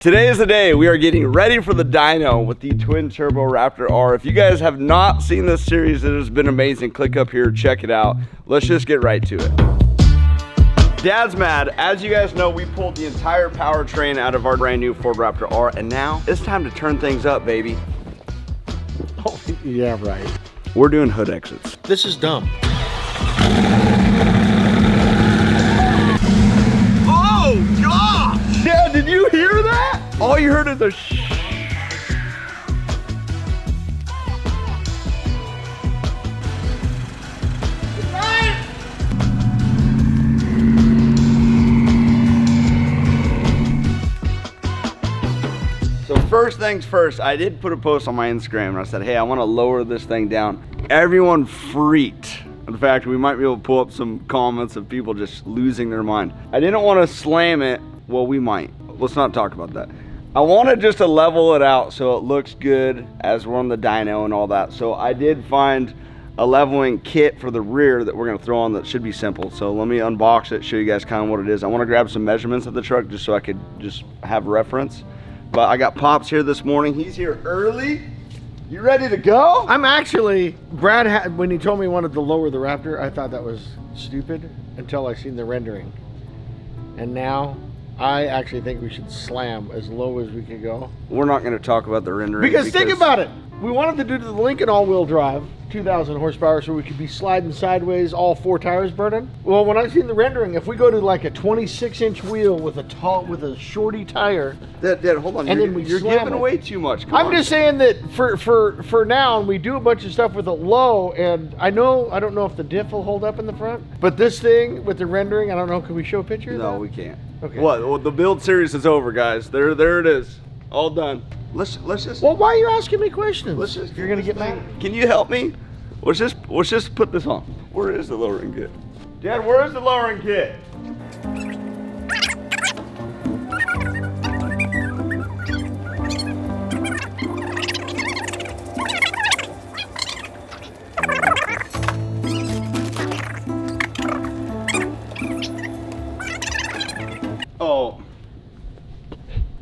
Today is the day we are getting ready for the dyno with the twin turbo Raptor R. If you guys have not seen this series, it has been amazing. Click up here, check it out. Let's just get right to it. Dad's mad. As you guys know, we pulled the entire powertrain out of our brand new Ford Raptor R, and now it's time to turn things up, baby. Oh, yeah, right. We're doing hood exits. This is dumb. Oh, God! Dad, did you hear that? All you heard is a shh. So first things first, I did put a post on my Instagram and I said, hey, I want to lower this thing down. Everyone freaked. In fact, we might be able to pull up some comments of people just losing their mind. I didn't want to slam it. Well, we might. Let's not talk about that. I wanted just to level it out so it looks good as we're on the dyno and all that. So I did find a leveling kit for the rear that we're gonna throw on that should be simple. So let me unbox it, show you guys kind of what it is. I wanna grab some measurements of the truck just so I could just have reference. But I got Pops here this morning. He's here early. You ready to go? I'm actually, Brad, when he told me he wanted to lower the Raptor, I thought that was stupid until I seen the rendering. And now, I actually think we should slam as low as we can go. We're not going to talk about the rendering. Because think about it. We wanted to do the Lincoln all-wheel drive, 2,000 horsepower, so we could be sliding sideways, all four tires burning. Well, when I seen the rendering, if we go to like a 26-inch wheel with a shorty tire, Dad, hold on. And You're giving away too much. Come I'm on. just saying that for now, and we do a bunch of stuff with it low, and I don't know if the diff will hold up in the front, but this thing with the rendering, I don't know. Can we show a picture? No, of that? we can't. Okay. What? Well, the build series is over, guys. There it is. All done. Let's just. Well, why are you asking me questions? Let's just. You're gonna get mad. Can you help me? Let's just put this on. Where is the lowering kit? Dad, where is the lowering kit? Oh.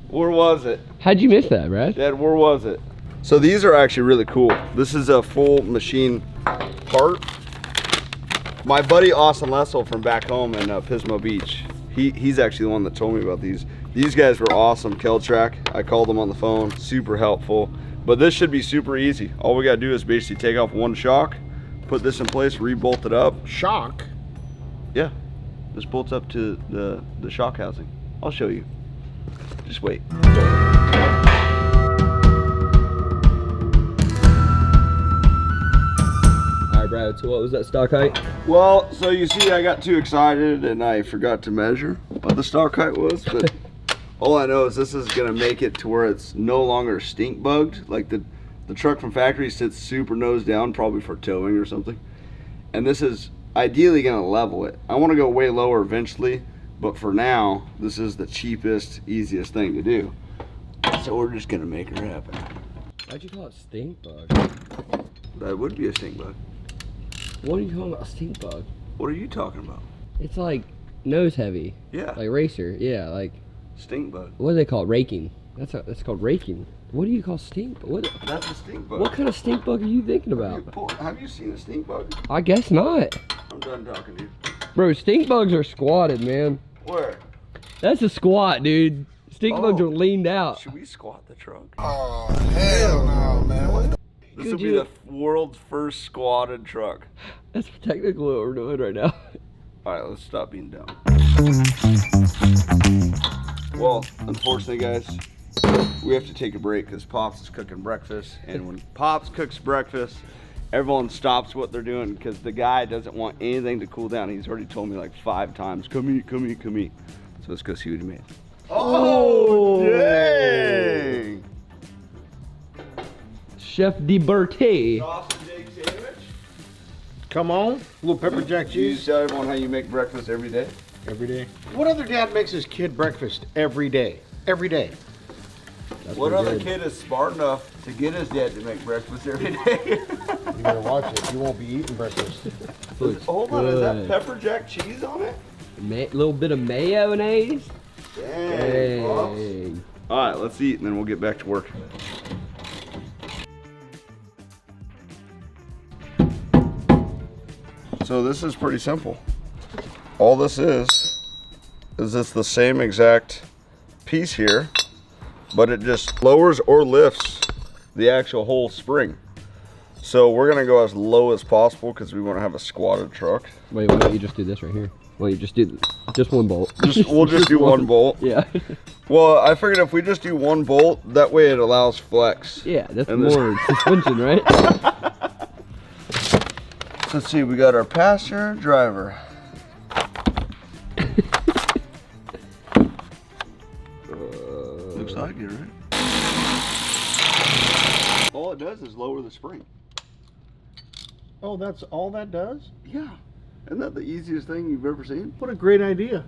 Where was it? How'd you miss that, Brad? Dad, where was it? So these are actually really cool. This is a full machine part. My buddy Austin Lessel from back home in Pismo Beach, he's actually the one that told me about these. These guys were awesome, Keltrack. I called them on the phone, super helpful. But this should be super easy. All we gotta do is basically take off one shock, put this in place, re-bolt it up. Shock? Yeah, this bolts up to the shock housing. I'll show you. Just wait. Alright, Brad, so what was that stock height? Well, so you see I got too excited and I forgot to measure what the stock height was, but all I know is this is gonna make it to where it's no longer stink bugged. Like the truck from factory sits super nose down, probably for towing or something. And this is ideally gonna level it. I wanna go way lower eventually, but for now, this is the cheapest, easiest thing to do. So we're just gonna make it happen. Why'd you call it stink bug? That would be a stink bug. What are you calling a stink bug? What are you talking about? It's like nose heavy. Yeah. Like racer. Yeah, like Stink bug. what do they call it? Raking. That's called raking. What do you call stink? What That's a stink bug. what kind of stink bug are you thinking about? Have you seen a stink bug? I guess not. I'm done talking to you. Bro, stink bugs are squatted, man. Where? That's a squat, dude. Stink bugs Oh. are leaned out. Should we squat the truck? Oh, hell no, man. What the This will be the world's first squatted truck. That's technically what we're doing right now. All right, let's stop being dumb. Well, unfortunately, guys, we have to take a break because Pops is cooking breakfast. And when Pops cooks breakfast, everyone stops what they're doing because the guy doesn't want anything to cool down. He's already told me like 5 times, come eat, come eat, come eat. So let's go see what he made. Oh, dang! Chef DeBerti. Sausage egg sandwich. Come on, a little pepper jack You cheese. tell everyone how you make breakfast every day? Every day. What other dad makes his kid breakfast every day? Every day. What other kid is smart enough to get his dad to make breakfast every day? You better watch it. You won't be eating breakfast. Hold on, is that pepper jack cheese on it? Little bit of mayonnaise. Dang, Pops. Dang. All right, let's eat and then we'll get back to work. So this is pretty simple. All this is it's the same exact piece here, but it just lowers or lifts the actual whole spring. So we're gonna go as low as possible because we want to have a squatted truck. Wait, why don't you just do this right here? Well, you just do just one bolt. We'll just do one bolt. Yeah. Well, I figured if we just do one bolt, that way it allows flex. Yeah, that's And more suspension, right? Let's see, we got our passenger, driver. Looks like it, right? All it does is lower the spring. Oh, that's all that does? Yeah. Isn't that the easiest thing you've ever seen? What a great idea.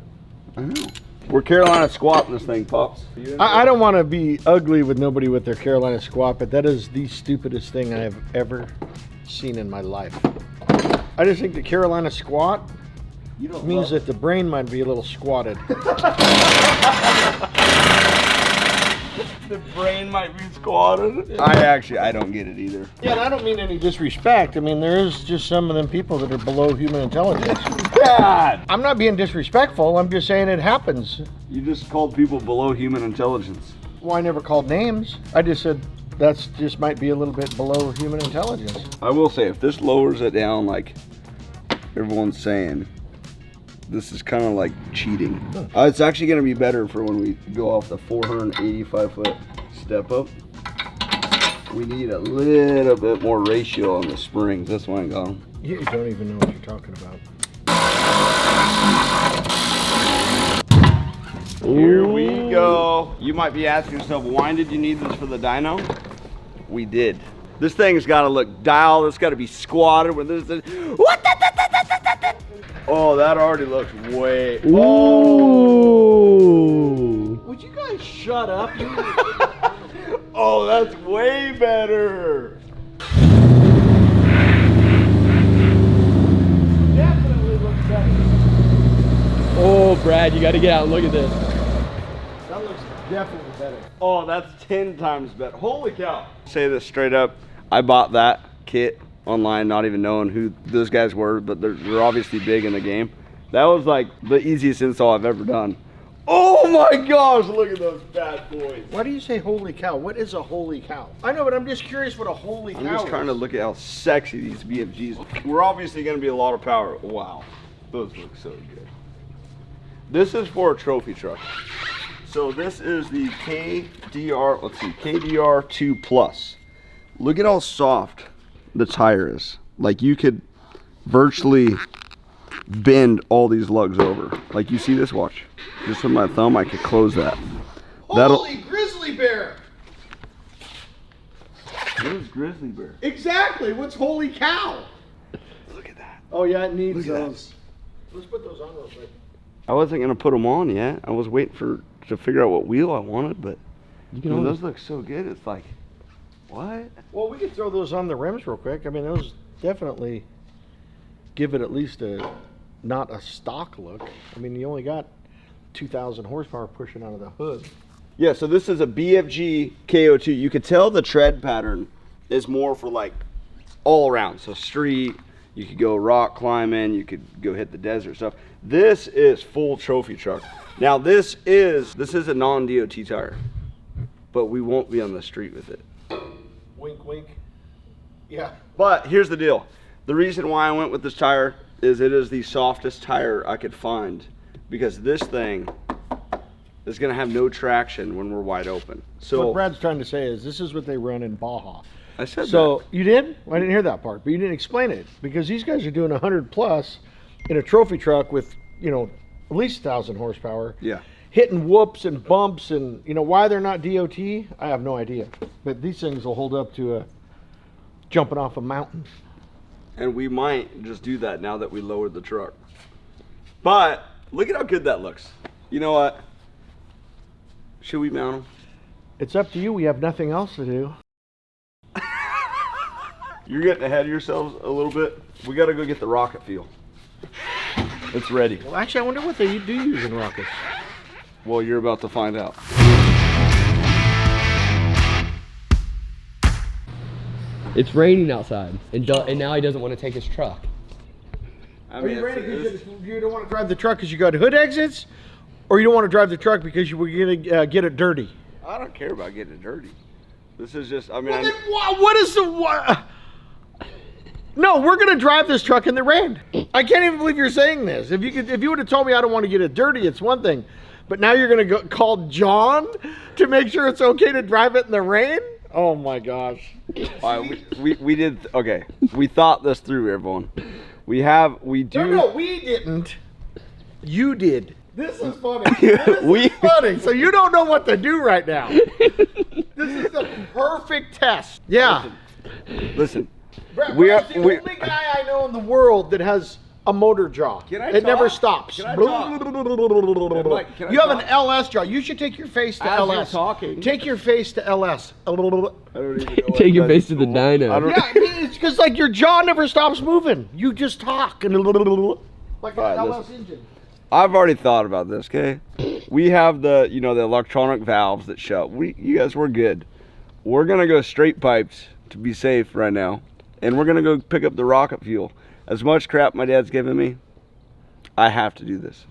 I know. We're Carolina squatting this thing, Pops. I don't want to be ugly with nobody with their Carolina squat, but that is the stupidest thing I have ever seen in my life. I just think the Carolina squat means that the brain might be a little squatted. The brain might be squatted. I don't get it either. Yeah, and I don't mean any disrespect. I mean, there is just some of them people that are below human intelligence. Bad. I'm not being disrespectful. I'm just saying it happens. You just called people below human intelligence. Well, I never called names. I just said that's just might be a little bit below human intelligence. I will say, if this lowers it down like everyone's saying, this is kind of like cheating. It's actually going to be better for when we go off the 485-foot step up. We need a little bit more ratio on the springs. This one ain't gone. You don't even know what you're talking about. Here we go. You might be asking yourself, why did you need this for the dyno? We did. This thing's got to look dialed. It's got to be squatted. When this, what? Oh, that already looks way. Ooh. Oh. Would you guys shut up? Oh, that's way better. Definitely looks better. Oh, Brad, you got to get out and look at this. That looks definitely better. Oh, that's 10 times better. Holy cow. Say this straight up. I bought that kit online, not even knowing who those guys were, but they're obviously big in the game. That was like the easiest install I've ever done. Oh my gosh, look at those bad boys. Why do you say holy cow? What is a holy cow? I know, but I'm just curious what a holy cow is. I'm just trying to look at how sexy these BFGs. We're obviously going to be a lot of power. Wow, those look so good. This is for a trophy truck. So this is the KDR, let's see, KDR 2 Plus. Look at how soft the tire is. Like you could virtually bend all these lugs over. Like you see this, watch. Just with my thumb, I could close that. Holy grizzly bear! What is grizzly bear? Exactly, what's holy cow? Look at that. Oh yeah, it needs Look at those. Let's put those on real quick. I wasn't gonna put them on yet. I was waiting to figure out what wheel I wanted, but You can those look so good. It's like, what? Well, we could throw those on the rims real quick. I mean, those definitely give it at least not a stock look. I mean, you only got 2,000 horsepower pushing out of the hood. Yeah, so this is a BFG KO2. You could tell the tread pattern is more for like all around. So street, you could go rock climbing, you could go hit the desert stuff. This is full trophy truck. Now this is a non-DOT tire, but we won't be on the street with it. Wink, wink. Yeah. But here's the deal. The reason why I went with this tire is it is the softest tire I could find, because this thing is gonna have no traction when we're wide open. So What Brad's trying to say is this is what they run in Baja. I said So you did? I didn't hear that part, but you didn't explain it, because these guys are doing 100 plus in a trophy truck with, you know, at least 1,000 horsepower. Yeah. Hitting whoops and bumps, and you know why they're not DOT, I have no idea. But these things will hold up to jumping off a mountain. And we might just do that now that we lowered the truck. But look at how good that looks. You know what? Should we mount them? It's up to you. We have nothing else to do. You're getting ahead of yourselves a little bit. We got to go get the rocket fuel. It's ready. Well, actually, I wonder what they do use in rockets. Well, you're about to find out. It's raining outside, and now he doesn't want to take his truck. Are you ready because you don't want to drive the truck because you got hood exits? Or you don't want to drive the truck because you were going to get it dirty? I don't care about getting it dirty. This is just, I mean. Well, then what is the what? No, we're gonna drive this truck in the rain. I can't even believe you're saying this. If you would have told me I don't want to get it dirty, it's one thing. But now you're gonna call John to make sure it's okay to drive it in the rain? Oh my gosh. All right, we did, okay. We thought this through, everyone. We do. No, we didn't. You did. This is funny. This is funny. So you don't know what to do right now. This is the perfect test. Yeah. Listen. Brett, Brett's the only guy I know in the world that has a motor jaw. It never stops. Can I talk? You have an LS jaw. You should take your face to LS. Take your face to LS. I don't even know Take your face to the dyno. Yeah, it's because like your jaw never stops moving. You just talk and like an LS engine. I've already thought about this, okay? We have the, the electronic valves that shut. You guys, we're good. We're gonna go straight pipes to be safe right now. And we're gonna go pick up the rocket fuel. As much crap my dad's giving me, I have to do this.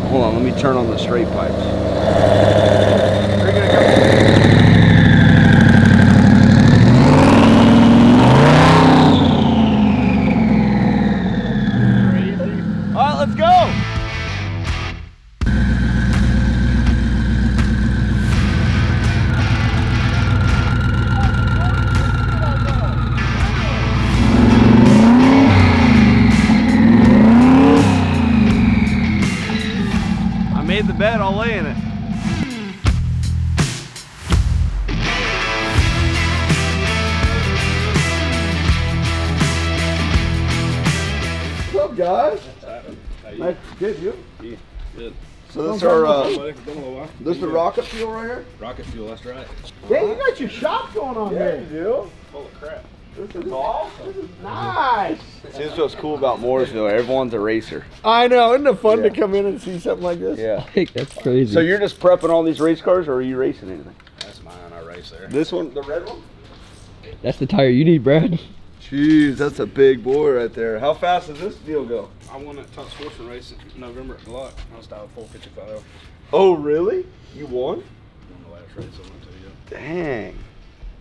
Hold on, let me turn on the straight pipes. We're gonna go. Let's go! I made the bed, I'll lay in it. What's up, guys? Nice. Good, you? Yeah, good. So this our this the rocket fuel right here? Rocket fuel, that's right. Yeah, you got your shop going on here. You do? Full of crap. This is awesome. This is nice. See, this is what's cool about Mooresville. Everyone's a racer. I know. Isn't it fun to come in and see something like this? Yeah. That's crazy. So you're just prepping all these race cars, or are you racing anything? That's mine, I race there. This one, the red one? That's the tire you need, Brad. Jeez, that's a big boy right there. How fast does this deal go? I won that top sportsman race in November at Gluck. I was down 455. Oh, really? You won? On the last race I went to, yeah. Dang.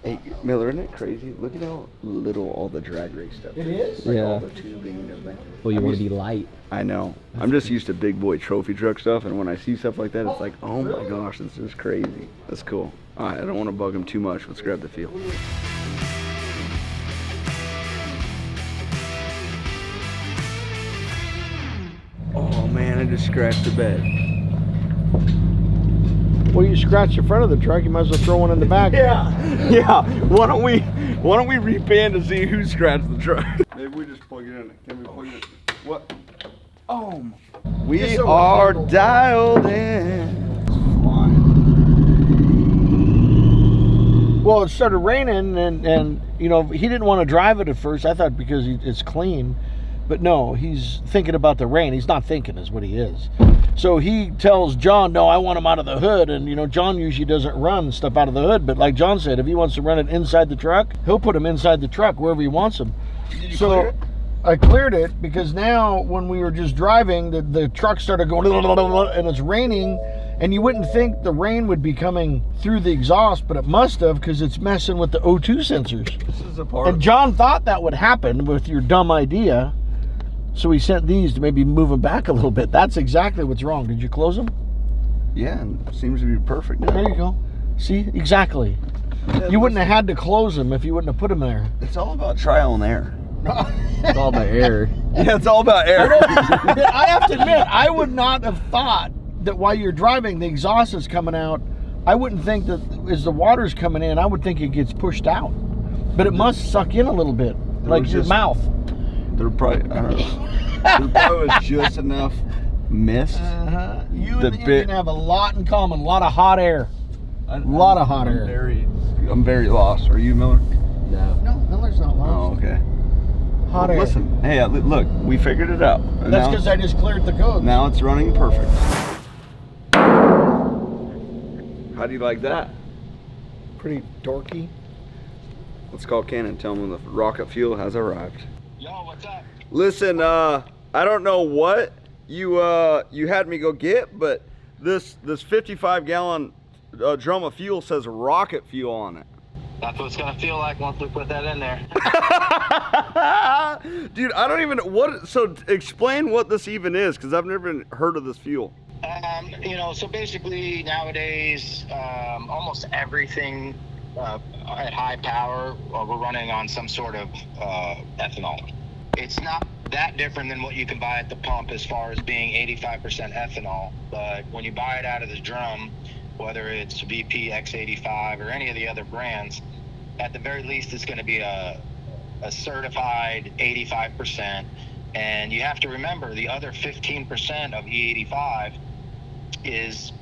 Hey, Miller, isn't it crazy? Look at how little all the drag race stuff It is? Like Yeah. all the tubing and everything. Well, you want to be light. I know. I'm just used to big boy trophy truck stuff, and when I see stuff like that, it's like, oh my gosh, this is crazy. That's cool. All right, I don't want to bug him too much. Let's grab the feel. Oh man, I just scratched the bed. Well, you scratch the front of the truck, you might as well throw one in the back. Yeah. Why don't we repan to see who scratched the truck? Maybe we just plug it in. Can we plug it? What? Oh. We are dialed in. Well, it started raining, and he didn't want to drive it at first. I thought because it's clean, but no, he's thinking about the rain. He's not thinking, is what he is. So he tells John, no, I want him out of the hood. And, John usually doesn't run stuff out of the hood. But like John said, if he wants to run it inside the truck, he'll put him inside the truck wherever he wants him. Did you clear it? I cleared it because now when we were just driving, the truck started going and it's raining. And you wouldn't think the rain would be coming through the exhaust, but it must have because it's messing with the O2 sensors. This is a part. And John thought that would happen with your dumb idea. So he sent these to maybe move them back a little bit. That's exactly what's wrong. Did you close them? Yeah, and it seems to be perfect now. There you go. See, exactly. Yeah, You wouldn't have had to close them if you wouldn't have put them there. It's all about trial and error. It's all about air. Yeah, it's all about error. I have to admit, I would not have thought that while you're driving, the exhaust is coming out. I wouldn't think that as the water's coming in, I would think it gets pushed out. But it must suck in a little bit, like your mouth. There probably, I don't know. There probably was just enough mist. You and the engine have a lot in common, a lot of hot air. A lot of hot air. I'm very lost. Are you, Miller? No. No, Miller's not lost. Oh, okay. Hot air. Listen, hey, look, we figured it out. And That's because I just cleared the code. now it's running perfect. How do you like that? Pretty dorky. Let's call Ken and tell him the rocket fuel has arrived. Yo, what's up? Listen, I don't know what you had me go get, but this 55-gallon drum of fuel says rocket fuel on it. That's what it's gonna feel like once we put that in there. Dude, I don't even so explain what this even is, because I've never even heard of this fuel. You know, so basically nowadays, almost everything at high power, we're running on some sort of ethanol. It's not that different than what you can buy at the pump as far as being 85% ethanol, but when you buy it out of the drum, whether it's VP X85 or any of the other brands, at the very least it's going to be a certified 85%. And you have to remember the other 15% of E85 is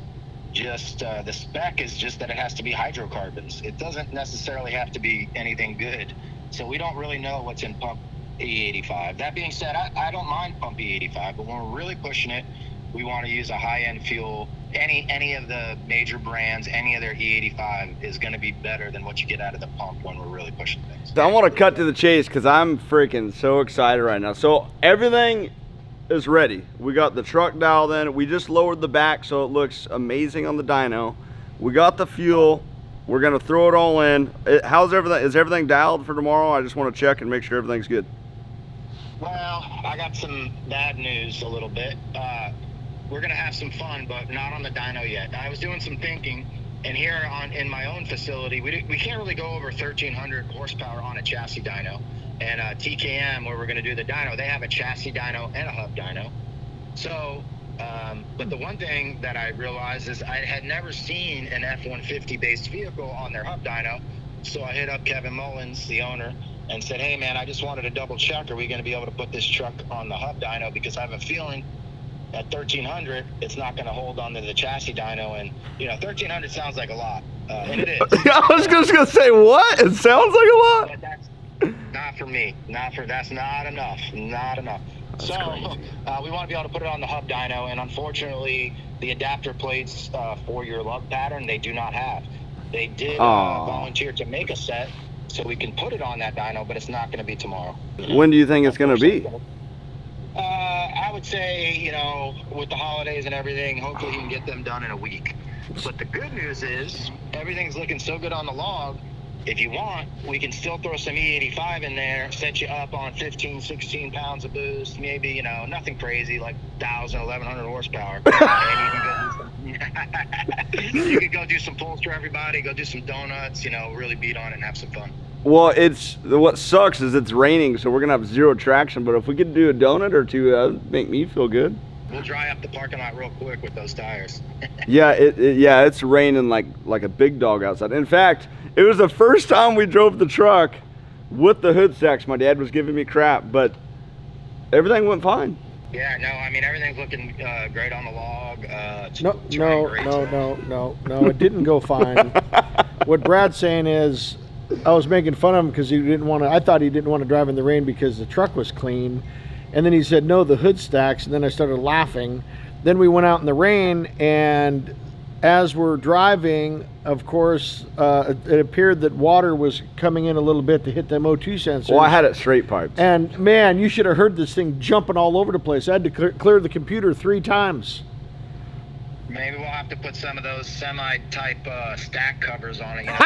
just the spec is just that it has to be hydrocarbons. It doesn't necessarily have to be anything good. So we don't really know what's in pump E85. That being said, I don't mind pump E85, but when we're really pushing it, we want to use a high-end fuel. Any of the major brands, any of their E85 is going to be better than what you get out of the pump when we're really pushing things. I want to cut to the chase because I'm freaking so excited right now. So everything is ready. We got the truck dialed in. We just lowered the back so it looks amazing on the dyno. We got the fuel. We're going to throw it all in. How's everything? Is everything dialed for tomorrow? I just want to check and make sure everything's good. Well, I got some bad news a little bit. We're going to have some fun, but not on the dyno yet. I was doing some thinking, and here in my own facility, we can't really go over 1,300 horsepower on a chassis dyno. And TKM, where we're going to do the dyno, they have a chassis dyno and a hub dyno. So, but the one thing that I realized is I had never seen an F-150 based vehicle on their hub dyno. So I hit up Kevin Mullins, the owner, and said, hey man, I just wanted to double check. Are we going to be able to put this truck on the hub dyno? Because I have a feeling at 1,300, it's not going to hold on to the chassis dyno. And, you know, 1,300 sounds like a lot. And it is. I was just going to say, what? It sounds like a lot? But that's not for me. That's not enough. Not enough. That's so crazy. we want to be able to put it on the hub dyno. And unfortunately, the adapter plates for your lug pattern, they do not have. They did volunteer to make a set so we can put it on that dyno, but it's not going to be tomorrow. When do you think it's going to be? I would say, you know, with the holidays and everything, hopefully you can get them done in a week. But the good news is everything's looking so good on the log. If you want, we can still throw some E85 in there, set you up on 15, 16 pounds of boost, maybe, you know, nothing crazy, like 1,000, 1,100 horsepower. And you can go do some pulls for everybody, go do some donuts, you know, really beat on it and have some fun. Well, what sucks is it's raining, so we're going to have zero traction, but if we could do a donut or two, that would make me feel good. We'll dry up the parking lot real quick with those tires. Yeah, it's raining like a big dog outside. In fact, it was the first time we drove the truck with the hood stacks. My dad was giving me crap, but everything went fine. Yeah, no, I mean, everything's looking great on the log. No, it didn't go fine. What Brad's saying is, I was making fun of him because I thought he didn't want to drive in the rain because the truck was clean. And then he said, no, the hood stacks. And then I started laughing. Then we went out in the rain, and as we're driving, of course, it appeared that water was coming in a little bit to hit them O2 sensors. Well, I had it straight piped. And man, you should have heard this thing jumping all over the place. I had to clear the computer 3 times. Maybe we'll have to put some of those semi-type stack covers on it. You know?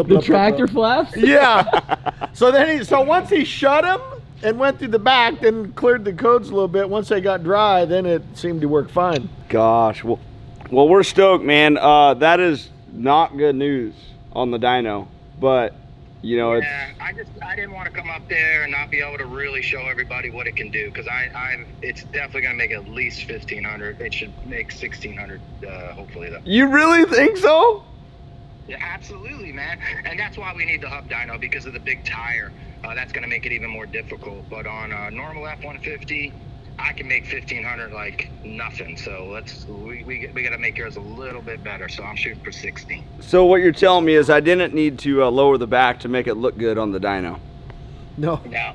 The tractor flaps? Yeah. So once he shut them and went through the back, then cleared the codes a little bit. Once they got dry, then it seemed to work fine. Gosh, well we're stoked, man. That is not good news on the dyno, but you know, yeah, I didn't want to come up there and not be able to really show everybody what it can do, because it's definitely going to make at least 1,500. It should make 1,600, hopefully though. You really think so? Yeah, absolutely, man. And that's why we need the hub dyno, because of the big tire. That's going to make it even more difficult. But on a normal F-150, I can make 1,500 like nothing. So we got to make yours a little bit better. So I'm shooting for 16. So what you're telling me is I didn't need to lower the back to make it look good on the dyno. No. No.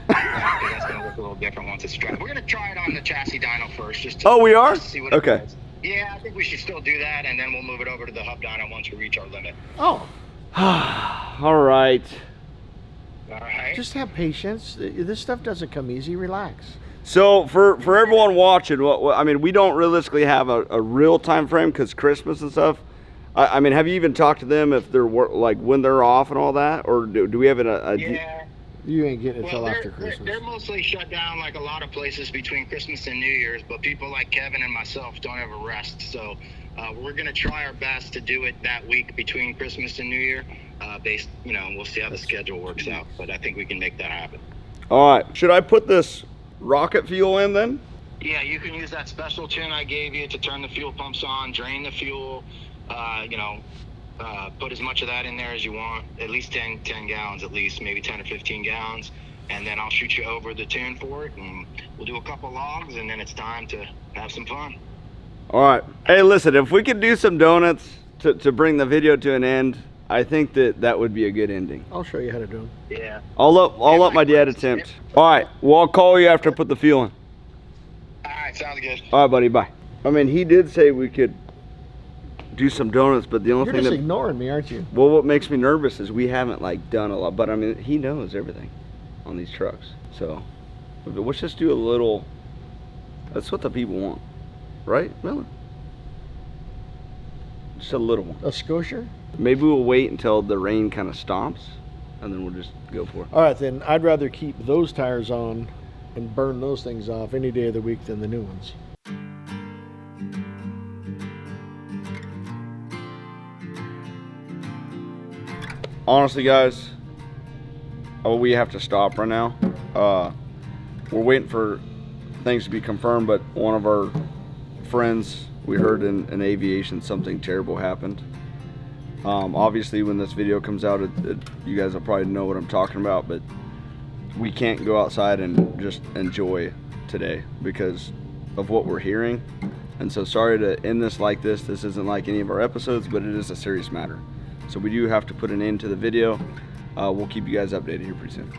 That's going to look a little different once it's strapped. We're going to try it on the chassis dyno first. Just to we are? see what okay. It does. Yeah, I think we should still do that, and then we'll move it over to the hub dyno once we reach our limit. Oh. All right. All right. Just have patience. This stuff doesn't come easy. Relax. So for everyone watching, I mean, we don't realistically have a real time frame because Christmas and stuff. I mean, have you even talked to them if they're like when they're off and all that, or do we have Yeah. You ain't getting it till Well, after Christmas. they're mostly shut down like a lot of places between Christmas and New Year's, but people like Kevin and myself don't ever rest. So we're going to try our best to do it that week between Christmas and New Year. Based, you know, we'll see how the schedule works out, but I think we can make that happen. All right. Should I put this rocket fuel in then? Yeah, you can use that special tune I gave you to turn the fuel pumps on, drain the fuel, you know, put as much of that in there as you want, at least 10 gallons at least, maybe 10 or 15 gallons, and then I'll shoot you over the tune for it, and we'll do a couple logs, and then it's time to have some fun. All right. Hey, listen, if we could do some donuts to bring the video to an end, I think that would be a good ending. I'll show you how to do them. Yeah. I'll let my dad attempt. All right. Well, I'll call you after I put the fuel in. All right, sounds good. All right, buddy. Bye. I mean, he did say we could do some donuts, but the only You're thing just that, ignoring me, aren't you? well, what makes me nervous is we haven't like done a lot, but I mean, he knows everything on these trucks. So let's just do a little. That's what the people want, right, Miller? Just a little one. A Scotia? Maybe we'll wait until the rain kind of stops, and then we'll just go for it. All right, then I'd rather keep those tires on and burn those things off any day of the week than the new ones. Honestly, guys, we have to stop right now. We're waiting for things to be confirmed, but one of our friends, we heard in aviation something terrible happened. Obviously, when this video comes out, you guys will probably know what I'm talking about, but we can't go outside and just enjoy today because of what we're hearing. And so sorry to end this like this. This isn't like any of our episodes, but it is a serious matter. So we do have to put an end to the video. We'll keep you guys updated here pretty soon.